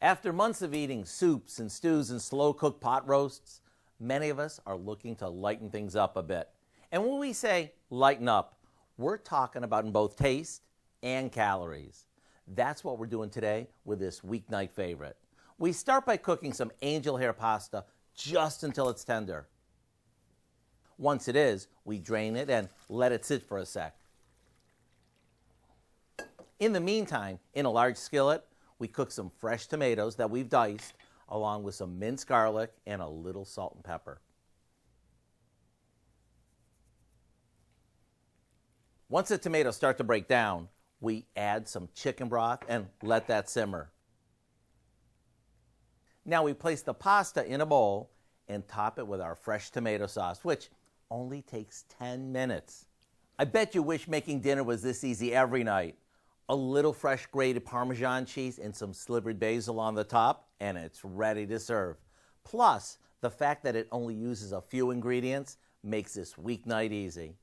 After months of eating soups and stews and slow-cooked pot roasts, many of us are looking to lighten things up a bit. And when we say lighten up, we're talking about in both taste and calories. That's what we're doing today with this weeknight favorite. We start by cooking some angel hair pasta just until it's tender. Once it is, we drain it and let it sit for a sec. In the meantime, in a large skillet, we cook some fresh tomatoes that we've diced, along with some minced garlic and a little salt and pepper. Once the tomatoes start to break down, we add some chicken broth and let that simmer. Now we place the pasta in a bowl and top it with our fresh tomato sauce, which only takes 10 minutes. I bet you wish making dinner was this easy every night. A little fresh grated Parmesan cheese and some slivered basil on the top, and it's ready to serve. Plus, the fact that it only uses a few ingredients makes this weeknight easy.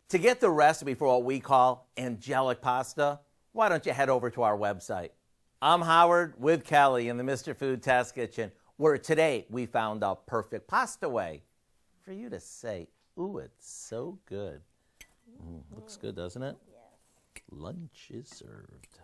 To get the recipe for what we call angelic pasta, why don't you head over to our website. I'm Howard with Kelly in the Mr. Food Test Kitchen, where today we found a perfect pasta way for you to say, ooh, it's so good. Looks good, doesn't it? Yes. Lunch is served.